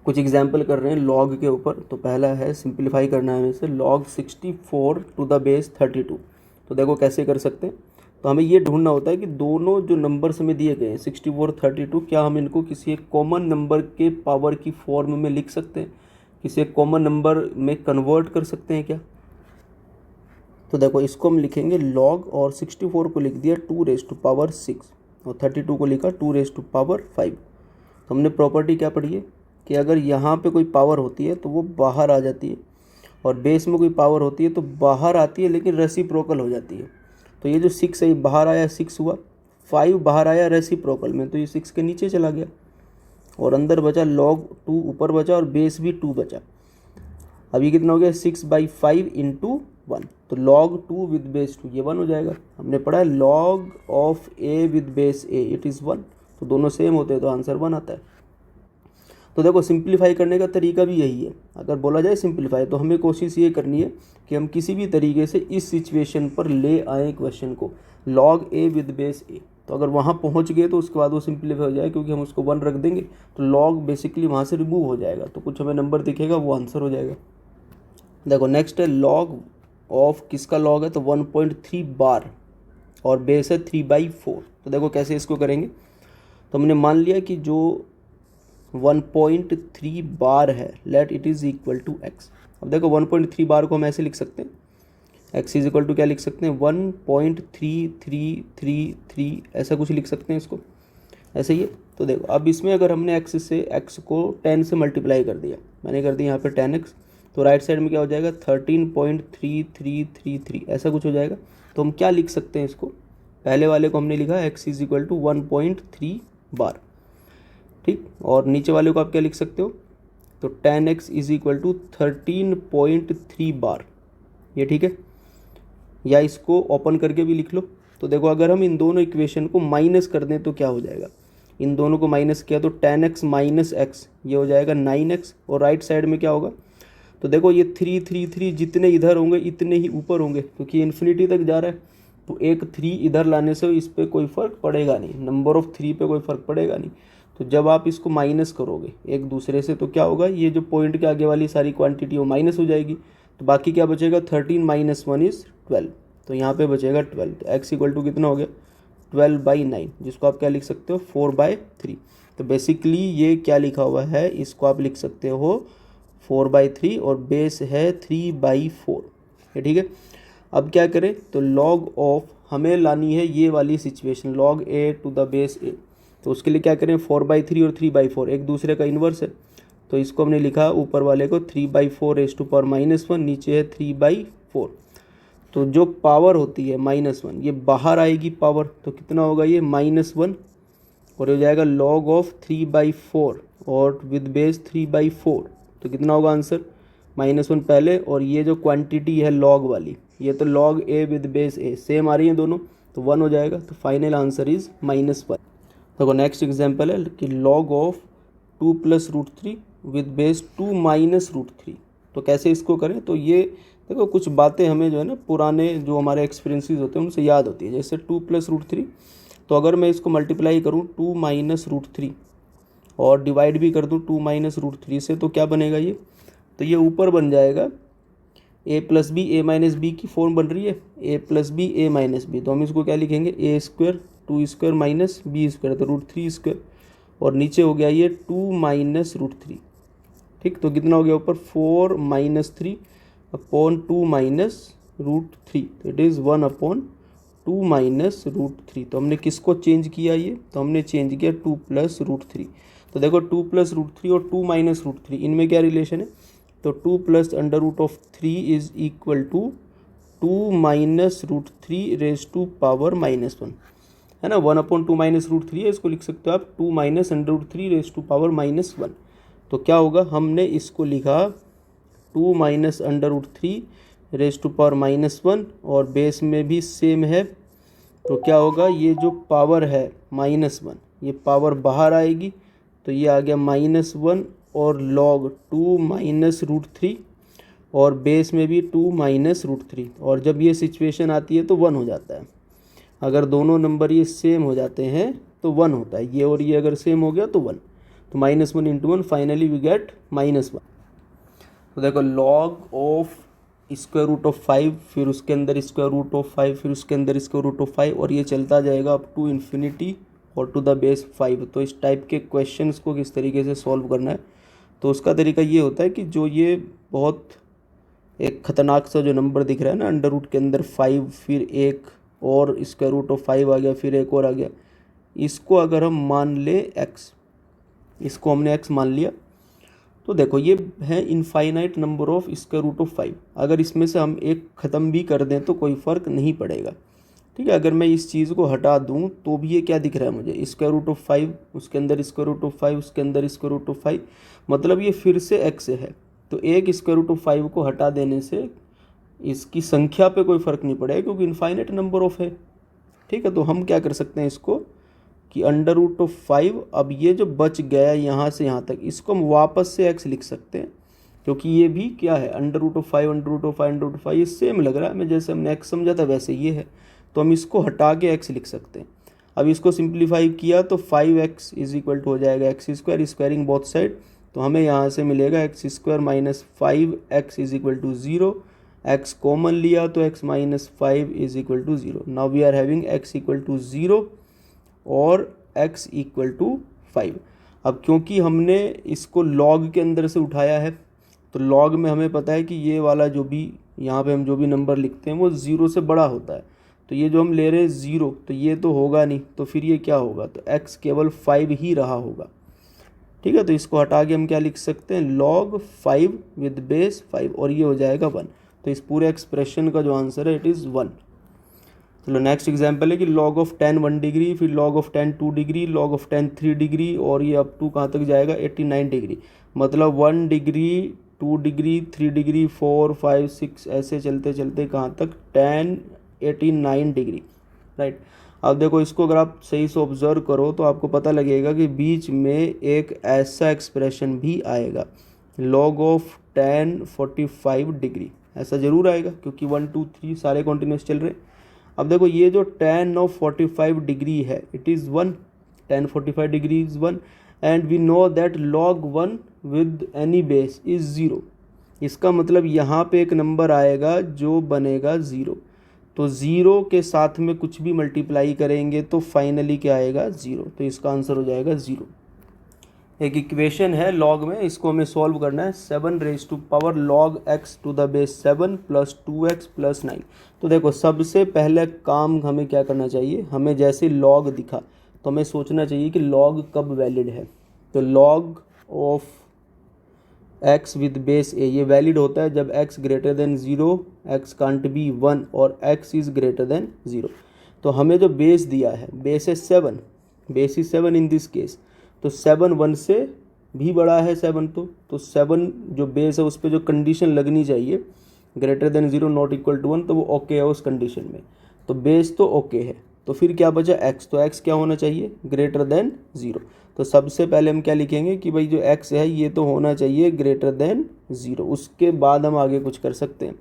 कुछ एग्जाम्पल कर रहे हैं लॉग के ऊपर। तो पहला है सिंप्लीफाई करना है हमें से लॉग 64 टू द बेस 32। तो देखो कैसे कर सकते हैं। तो हमें ये ढूंढना होता है कि दोनों जो नंबर्स हमें दिए गए हैं 64 32, क्या हम इनको किसी एक कॉमन नंबर के पावर की फॉर्म में लिख सकते हैं, किसी एक कॉमन नंबर में कन्वर्ट कर सकते हैं क्या। तो देखो इसको हम लिखेंगे लॉग, और 64 को लिख दिया 2⁶ और 32 को लिखा 2⁵5। तो हमने प्रॉपर्टी क्या पढ़ी है कि अगर यहाँ पे कोई पावर होती है तो वो बाहर आ जाती है, और बेस में कोई पावर होती है तो बाहर आती है लेकिन रेसिप्रोकल हो जाती है। तो ये जो 6 है ये बाहर आया 6 हुआ, 5 बाहर आया रेसिप्रोकल में, तो ये 6 के नीचे चला गया और अंदर बचा log 2 ऊपर बचा और बेस भी 2 बचा। अब ये कितना हो गया 6/5 × 1। तो log 2 विद बेस 2 ये 1 हो जाएगा। हमने पढ़ा है log of a with base a it is 1। तो दोनों सेम होते हैं तो आंसर 1 आता है। तो देखो सिंप्लीफाई करने का तरीका भी यही है। अगर बोला जाए सिंप्लीफाई तो हमें कोशिश ये करनी है कि हम किसी भी तरीके से इस सिचुएशन पर ले आए क्वेश्चन को, log a with base a। तो अगर वहाँ पहुँच गए तो उसके बाद वो सिंप्लीफाई हो जाए, क्योंकि हम उसको 1 रख देंगे तो log बेसिकली वहाँ से रिमूव हो जाएगा, तो कुछ हमें नंबर दिखेगा वो आंसर हो जाएगा। देखो नेक्स्ट है log ऑफ किसका log है, तो 1.3 बार और बेस है 3/4। तो देखो कैसे इसको करेंगे। तो हमने मान लिया कि जो 1.3 बार है let it is equal to x। अब देखो 1.3 बार को हम ऐसे लिख सकते हैं, x इज इक्वल टू क्या लिख सकते हैं 1.3333 ऐसा कुछ लिख सकते हैं इसको, ऐसे ही है। तो देखो अब इसमें अगर हमने x को 10 से मल्टीप्लाई कर दिया, मैंने कर दिया यहाँ पे 10x, तो राइट साइड में क्या हो जाएगा 13.3333 ऐसा कुछ हो जाएगा। तो हम क्या लिख सकते हैं इसको, पहले वाले को हमने लिखा x इज इक्वल टू 1.3 बार, ठीक, और नीचे वाले को आप क्या लिख सकते हो, तो 10x इज इक्वल टू 13.3 बार, ये ठीक है। या इसको ओपन करके भी लिख लो। तो देखो अगर हम इन दोनों इक्वेशन को माइनस कर दें तो क्या हो जाएगा, इन दोनों को माइनस किया तो 10x माइनस x ये हो जाएगा 9x, और राइट साइड में क्या होगा, तो देखो ये 3 जितने इधर होंगे इतने ही ऊपर होंगे, क्योंकि इन्फिनिटी तक जा रहा है। तो एक 3 इधर लाने से इस पर कोई फ़र्क पड़ेगा नहीं, नंबर ऑफ़ 3 पे कोई फ़र्क पड़ेगा नहीं। तो जब आप इसको माइनस करोगे एक दूसरे से तो क्या होगा, ये जो पॉइंट के आगे वाली सारी क्वांटिटी वो माइनस हो जाएगी। तो बाकी क्या बचेगा 13 - 1 इज़ 12। तो यहाँ पे बचेगा 12। तो x इक्वल टू कितना हो गया 12/9, जिसको आप क्या लिख सकते हो 4/3। तो बेसिकली ये क्या लिखा हुआ है, इसको आप लिख सकते हो 4/3 और बेस है 3/4, ये ठीक है। अब क्या करें, तो log ऑफ हमें लानी है ये वाली situation log a to the base a। तो उसके लिए क्या करें 4/3 और 3/4 एक दूसरे का इन्वर्स है। तो इसको हमने लिखा ऊपर वाले को 3/4⁻⁻1, नीचे है 3/4। तो जो पावर होती है -1 ये बाहर आएगी पावर, तो कितना होगा ये -1, और हो जाएगा log ऑफ 3/4 और विद बेस 3/4। तो कितना होगा आंसर -1 पहले, और ये जो क्वांटिटी है log वाली ये तो log a with base a same आ रही है दोनों, तो 1 हो जाएगा। तो फाइनल आंसर इज -1। देखो नेक्स्ट एग्जांपल है कि log ऑफ 2 + √3 विद बेस 2 - √3। तो कैसे इसको करें, तो ये देखो कुछ बातें हमें जो है ना पुराने जो हमारे एक्सपीरियंसेस होते हैं उनसे याद होती है। जैसे 2 + √3, तो अगर मैं इसको मल्टीप्लाई करूँ 2 - √3 और डिवाइड भी कर दूँ 2 - √3 से, तो क्या बनेगा ये, तो ये ऊपर बन जाएगा a + b a - b की फॉर्म बन रही है a + b a - b। तो हम इसको क्या लिखेंगे a² 2² माइनस b², तो √3², और नीचे हो गया ये 2 - √3, ठीक। तो कितना हो गया ऊपर 4 - 3 अपॉन 2 - √3, तो इट इज़ 1/2 - √3। तो हमने किसको चेंज किया ये, तो हमने चेंज किया 2 + √3। तो देखो 2 + √3 और 2 - √3 इनमें क्या रिलेशन है, तो 2 + √3 is equal to 2 - √3 raise to power -1, है ना। 1/2 - √3 है, इसको लिख सकते हो आप 2 - √3 रेज़ टू पावर -1। तो क्या होगा, हमने इसको लिखा 2 - √3 रेज़ टू पावर -1 और बेस में भी सेम है। तो क्या होगा, ये जो पावर है -1 ये पावर बाहर आएगी, तो ये आ गया -1 और log 2 - √3 और बेस में भी 2 - √3। और जब ये सिचुएशन आती है तो 1 हो जाता है। अगर दोनों नंबर ये सेम हो जाते हैं तो 1 होता है, ये और ये अगर सेम हो गया तो 1। तो -1 इंटू 1 फाइनली वी गेट -1। तो देखो log of square root of 5, फिर उसके अंदर स्क्वायर रूट ऑफ 5, फिर उसके अंदर स्क्वायर रूट ऑफ 5, और ये चलता जाएगा अप टू इन्फिनिटी और टू द बेस 5। तो इस टाइप के क्वेश्चंस को किस तरीके से सॉल्व करना है, तो उसका तरीका ये होता है कि जो ये बहुत एक ख़तरनाक सा जो नंबर दिख रहा है ना अंडर रूट के अंदर 5, फिर एक और स्क्वायर रूट ऑफ 5 आ गया, फिर एक और आ गया, इसको अगर हम मान ले x, इसको हमने x मान लिया, तो देखो ये है infinite number of square root of 5। अगर इसमें से हम एक ख़त्म भी कर दें तो कोई फ़र्क नहीं पड़ेगा, ठीक है। अगर मैं इस चीज़ को हटा दूं तो भी ये क्या दिख रहा है मुझे, स्क्वायर रूट ऑफ 5, उसके अंदर स्क्वायर रूट ऑफ 5, उसके अंदर स्क्वायर रूट ऑफ 5, मतलब ये फिर से x है। तो एक स्क्वायर रूट ऑफ 5 को हटा देने से इसकी संख्या पे कोई फ़र्क नहीं पड़ेगा क्योंकि इनफाइनाइट नंबर ऑफ है, ठीक है। तो हम क्या कर सकते हैं इसको कि अंडर रूट ऑफ 5, अब ये जो बच गया यहाँ से यहाँ तक, इसको हम वापस से x लिख सकते हैं क्योंकि ये भी क्या है under root of 5, under root of 5, under root of 5, ये सेम लग रहा है हमें, जैसे हमने x समझा था वैसे ये है। तो हम इसको हटा के x लिख सकते हैं। अब इसको सिंप्लीफाई किया तो 5x इज इक्वल टू हो जाएगा x square, squaring both side, तो हमें यहाँ से मिलेगा x square minus 5x is equal to 0। x common लिया तो x minus 5 is equal to 0। Now we are having x equal to 0 और x इक्वल टू 5। अब क्योंकि हमने इसको लॉग के अंदर से उठाया है, तो लॉग में हमें पता है कि ये वाला जो भी यहाँ पे हम जो भी नंबर लिखते हैं वो 0 से बड़ा होता है। तो ये जो हम ले रहे हैं 0, तो ये तो होगा नहीं, तो फिर ये क्या होगा, तो x केवल 5 ही रहा होगा, ठीक है। तो इसको हटा के हम क्या लिख सकते हैं, log 5 विद बेस 5, और ये हो जाएगा 1। तो इस पूरे एक्सप्रेशन का जो आंसर है इट इज़ 1। चलो नेक्स्ट एग्जांपल है कि log ऑफ 10 1 डिग्री, फिर log of 10 2 degree, log of 10 3 degree, और ये अप टू कहाँ तक जाएगा 89 डिग्री। मतलब 1 डिग्री 2 डिग्री 3 डिग्री 4 5 6 ऐसे चलते चलते कहाँ तक 10 89 डिग्री, राइट। अब देखो इसको अगर आप सही से ऑब्जर्व करो तो आपको पता लगेगा कि बीच में एक ऐसा एक्सप्रेशन भी आएगा, log ऑफ 10 45 डिग्री, ऐसा ज़रूर आएगा क्योंकि 1 2 3 सारे कॉन्टिन्यूस चल रहे हैं। अब देखो ये जो 10 ऑफ 45 डिग्री है it is 1, 10 45 degree is 1, and we know that log 1 with any base is 0। इसका मतलब यहाँ पे एक नंबर आएगा जो बनेगा 0, तो 0 के साथ में कुछ भी मल्टीप्लाई करेंगे तो फाइनली क्या आएगा 0। तो इसका आंसर हो जाएगा 0। एक इक्वेशन है लॉग में, इसको हमें सॉल्व करना है। 7 raise to power log x to the base 7 plus 2x plus 9। तो देखो सबसे पहले काम हमें क्या करना चाहिए, हमें जैसे log दिखा तो हमें सोचना चाहिए कि log कब वैलिड है। तो log of x with base a ये वैलिड होता है जब x greater than 0, x can't be 1 और x इज़ ग्रेटर देन 0। तो हमें जो बेस दिया है, बेस है 7, base is 7 in this case, तो 7 1 से भी बड़ा है 7, तो 7 जो बेस है उस पर जो कंडीशन लगनी चाहिए greater than 0 not equal to 1, तो वो ओके है उस कंडीशन में, तो बेस तो ओके है। तो फिर क्या बचा x, तो x क्या होना चाहिए ग्रेटर देन 0। तो सबसे पहले हम क्या लिखेंगे कि भाई जो x है ये तो होना चाहिए ग्रेटर देन 0, उसके बाद हम आगे कुछ कर सकते हैं।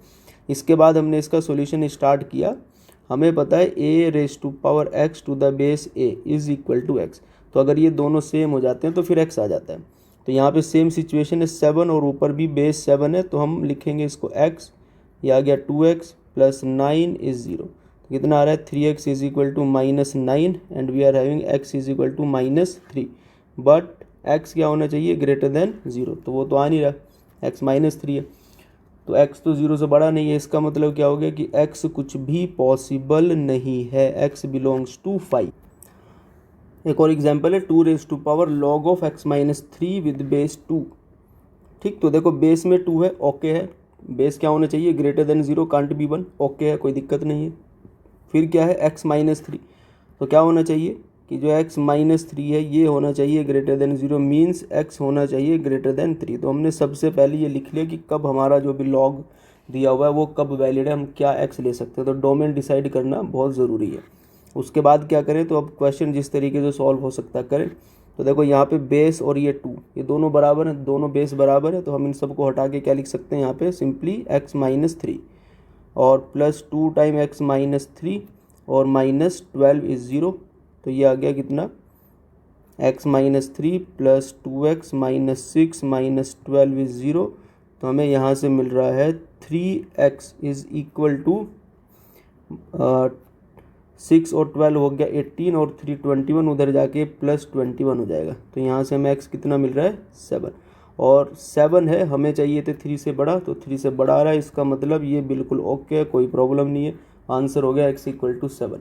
इसके बाद हमने इसका सॉल्यूशन स्टार्ट किया, हमें पता है a raise to power x to the base a is equal to x। तो अगर ये दोनों सेम हो जाते हैं तो फिर x आ जाता है। तो यहाँ पे सेम सिचुएशन है 7 और ऊपर भी बेस 7 है, तो हम लिखेंगे इसको x, ये आ गया 2x प्लस 9 इज़ 0। तो कितना आ रहा है 3x is equal to minus 9 and we are having x is equal to minus 3, but x क्या होना चाहिए ग्रेटर देन 0, तो वो तो आ नहीं रहा, x माइनस 3 है, तो x तो 0 से बड़ा नहीं है। इसका मतलब क्या हो गया कि x कुछ भी पॉसिबल नहीं है, x बिलोंग्स टू 5। एक और एग्जांपल है 2 raise to power log of x minus 3 with base 2, ठीक। तो देखो बेस में 2 है, ओके है, बेस क्या होना चाहिए greater than 0 can't be 1, okay है, कोई दिक्कत नहीं है। फिर क्या है x माइनस 3, तो क्या होना चाहिए कि जो x माइनस 3 है ये होना चाहिए ग्रेटर देन 0, मीन्स x होना चाहिए ग्रेटर देन 3। तो हमने सबसे पहले ये लिख लिया कि कब हमारा जो भी log दिया हुआ है वो कब वैलिड है, हम क्या x ले सकते हैं। तो डोमेन डिसाइड करना बहुत ज़रूरी है। उसके बाद क्या करें, तो अब क्वेश्चन जिस तरीके से सॉल्व हो सकता है करें। तो देखो यहाँ पे बेस और ये 2 ये दोनों बराबर हैं, दोनों बेस बराबर है, तो हम इन सबको हटा के क्या लिख सकते हैं यहाँ पे सिंपली x माइनस 3 और प्लस 2 टाइम x माइनस 3 और माइनस 12 इज़ 0। तो ये आ गया कितना x minus 3 plus 2x minus 6 minus 12 is 0। तो हमें यहाँ से मिल रहा है 3x इज इक्वल टू 6 और 12 हो गया 18 और 3 21, उधर जाके प्लस 21 हो जाएगा। तो यहाँ से हमें x कितना मिल रहा है 7, और 7 है, हमें चाहिए थे 3 से बड़ा, तो 3 से बड़ा आ रहा है। इसका मतलब ये बिल्कुल ओके है, कोई प्रॉब्लम नहीं है। आंसर हो गया x इक्वल टू 7।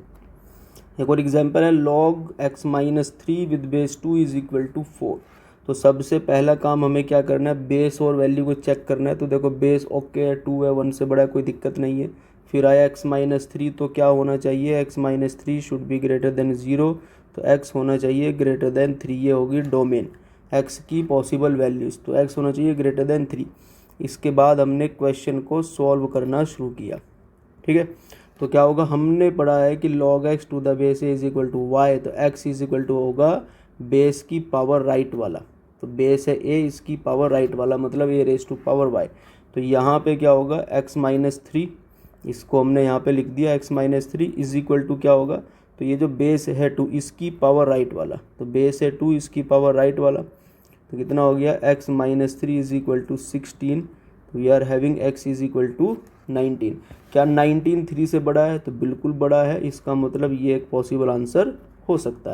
एक और एग्जाम्पल है log x minus 3 with base 2 is equal to 4। तो सबसे पहला काम हमें क्या करना है, बेस और वैल्यू को चेक करना है। तो देखो बेस ओके है, 2 है, 1 से बड़ा है, कोई दिक्कत नहीं है। फिर आया x माइनस 3, तो क्या होना चाहिए, x minus 3 should be greater than 0, तो x होना चाहिए ग्रेटर देन 3। ये होगी डोमेन x की पॉसिबल वैल्यूज़, तो x होना चाहिए ग्रेटर देन 3। इसके बाद हमने क्वेश्चन को सॉल्व करना शुरू किया। ठीक है, तो क्या होगा, हमने पढ़ा है कि log x to the base a is equal to y, तो x इज इक्वल टू होगा बेस की पावर राइट वाला। तो बेस है a, इसकी पावर राइट वाला मतलब a raise to power y। तो यहाँ पे क्या होगा x माइनस 3, इसको हमने यहाँ पे लिख दिया x minus 3 is equal to क्या होगा, तो ये जो बेस है 2 इसकी पावर राइट वाला, तो बेस है 2 इसकी पावर राइट वाला, तो कितना हो गया x minus 3 is equal to 16। तो we are having x is equal to 19। क्या 19 3 से बड़ा है, तो बिल्कुल बड़ा है। इसका मतलब ये एक पॉसिबल आंसर हो सकता है।